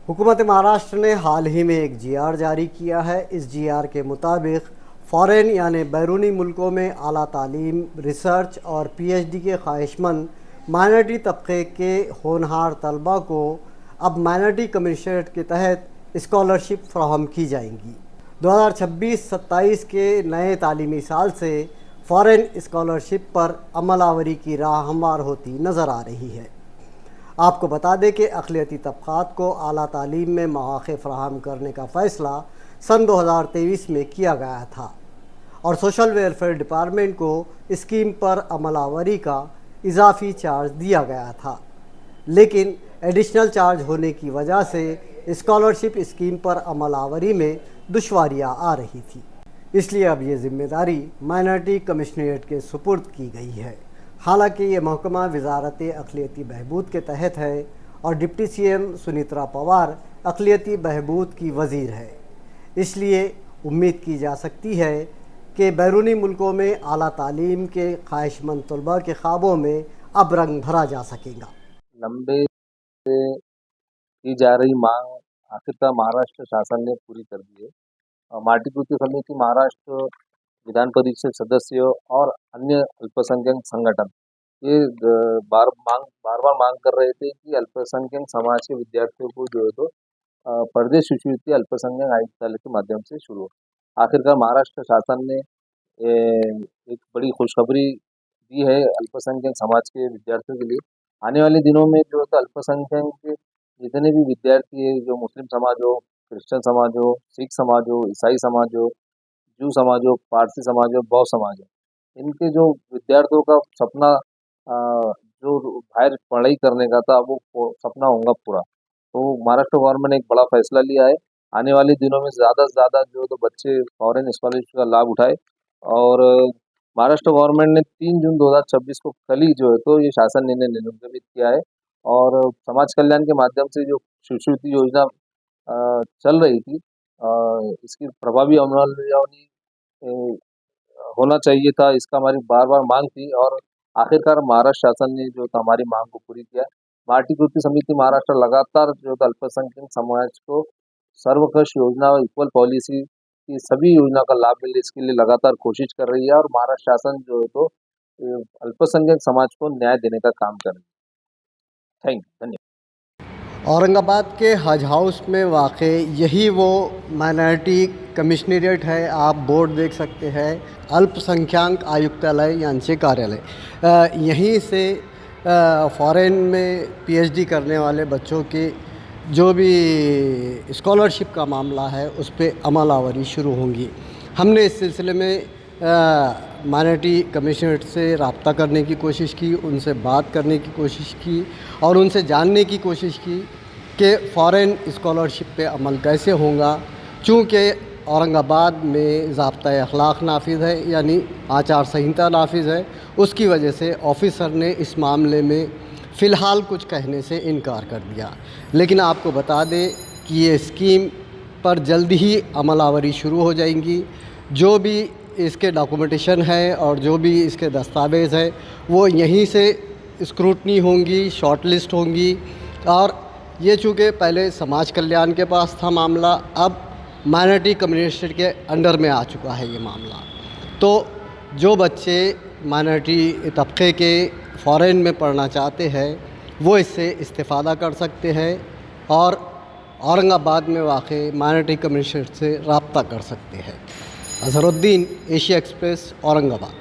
हुकूमत महाराष्ट्र ने हाल ही में एक जीआर जारी किया है। इस जीआर के मुताबिक फ़ॉरेन यानी बैरूनी मुल्कों में आला तालीम, रिसर्च और पीएचडी के ख्वाहिशमंद माइनॉरिटी तबके के होनहार तलबा को अब माइनॉरिटी कमिशनरेट के तहत स्कॉलरशिप फराहम की जाएंगी। 2026-27 के नए तालीमी साल से फ़ॉरेन स्कॉलरशिप पर अमलावरी की राह हमवार होती नज़र आ रही है। आपको बता दें कि अक़लियती तबक़ात को आला तालीम में मौक़े फ़राहम करने का फ़ैसला सन 2023 में किया गया था और सोशल वेलफेयर डिपार्टमेंट को स्कीम पर अमलावरी का इजाफ़ी चार्ज दिया गया था, लेकिन एडिशनल चार्ज होने की वजह से स्कॉलरशिप स्कीम पर अमलावरी में दुश्वारियाँ आ रही थी। इसलिए अब ये ज़िम्मेदारी माइनॉरिटी कमिश्नरेट के सुपुर्द की गई है। हालांकि ये महकमा वज़ारत अक़लियती बहबूद के तहत है और डिप्टी सीएम सुनीत्रा पवार अक़लियती बहबूद की वज़ीर है। इसलिए उम्मीद की जा सकती है कि बैरूनी मुल्कों में आला तालीम के ख्वाहिशमंद तलबा के ख्वाबों में अब रंग भरा जा सकेगा। लंबे से की जा रही मांग आखिरकार महाराष्ट्र शासन ने पूरी कर दी है। माटी कृति समिति महाराष्ट्र विधान परिषद सदस्य और अन्य अल्पसंख्यक संगठन ये बार बार मांग कर रहे थे कि अल्पसंख्यक समाज के विद्यार्थियों को जो है तो प्रदेश शिष्यवृत्ति अल्पसंख्यक आयुक्तालय के माध्यम से शुरू हो। आखिरकार महाराष्ट्र शासन ने एक बड़ी खुशखबरी दी है अल्पसंख्यक समाज के विद्यार्थियों के लिए। आने वाले दिनों में जो है तो अल्पसंख्यक के जितने भी विद्यार्थी है, जो मुस्लिम समाज हो, क्रिश्चियन समाज हो, सिख समाज हो, ईसाई समाज हो, जू समाज हो, पारसी समाज हो, बौद्ध समाज हो, इनके जो विद्यार्थियों का सपना जो बाहर पढ़ाई करने का था वो सपना होगा पूरा। तो महाराष्ट्र गवर्नमेंट ने एक बड़ा फैसला लिया है। आने वाले दिनों में ज़्यादा से ज़्यादा जो तो बच्चे फॉरेन स्कॉलरशिप का लाभ उठाए और महाराष्ट्र गवर्नमेंट ने 3 जून 2026 को कल ही जो है तो ये शासन निर्णय निर्गमित किया है और समाज कल्याण के माध्यम से जो शिष्यवृत्ति योजना चल रही थी इसकी प्रभावी अमलावरी होना चाहिए था। इसका हमारी बार बार मांग थी और आखिरकार महाराष्ट्र शासन ने जो हमारी मांग को पूरी किया। माटी कृति समिति महाराष्ट्र लगातार जो अल्पसंख्यक समाज को सर्वकष योजना और इक्वल पॉलिसी की सभी योजना का लाभ मिले इसके लिए लगातार कोशिश कर रही है और महाराष्ट्र शासन जो है तो अल्पसंख्यक समाज को न्याय देने का काम कर रही है। धन्यवाद। औरंगाबाद के हज हाउस में वाक़ यही वो माइनॉरिटी कमिश्नरेट है। आप बोर्ड देख सकते हैं, अल्पसंख्यक आयुक्तालय यानी कार्यालय। यहीं से फ़ॉरेन में पीएचडी करने वाले बच्चों के जो भी स्कॉलरशिप का मामला है उस पर अमलावरी शुरू होंगी। हमने इस सिलसिले में माइनॉरिटी कमिश्नरेट से रब्ता करने की कोशिश की, उनसे बात करने की कोशिश की और उनसे जानने की कोशिश की कि फ़ॉरेन स्कॉलरशिप पे अमल कैसे होगा। चूँकि औरंगाबाद में ज़ाब्ता अखलाक नाफिज है यानी आचार संहिता नाफिज है, उसकी वजह से ऑफिसर ने इस मामले में फ़िलहाल कुछ कहने से इनकार कर दिया। लेकिन आपको बता दें कि ये स्कीम पर जल्द ही अमलावरी शुरू हो जाएंगी। जो भी इसके डॉक्यूमेंटेशन है और जो भी इसके दस्तावेज़ है वो यहीं से स्क्रूटनी होंगी, शॉर्ट लिस्ट होंगी और ये चूँकि पहले समाज कल्याण के पास था मामला, अब माइनॉरिटी कम्युनिटी के अंडर में आ चुका है ये मामला। तो जो बच्चे माइनॉरिटी तबके के फ़ॉरेन में पढ़ना चाहते हैं वो इससे इस्तेफ़ादा कर सकते हैं और औरंगाबाद में वाक़ई माइनॉरिटी कम्युनिटी से रब्ता कर सकते हैं। Azharuddin, Asia express, Aurangabad.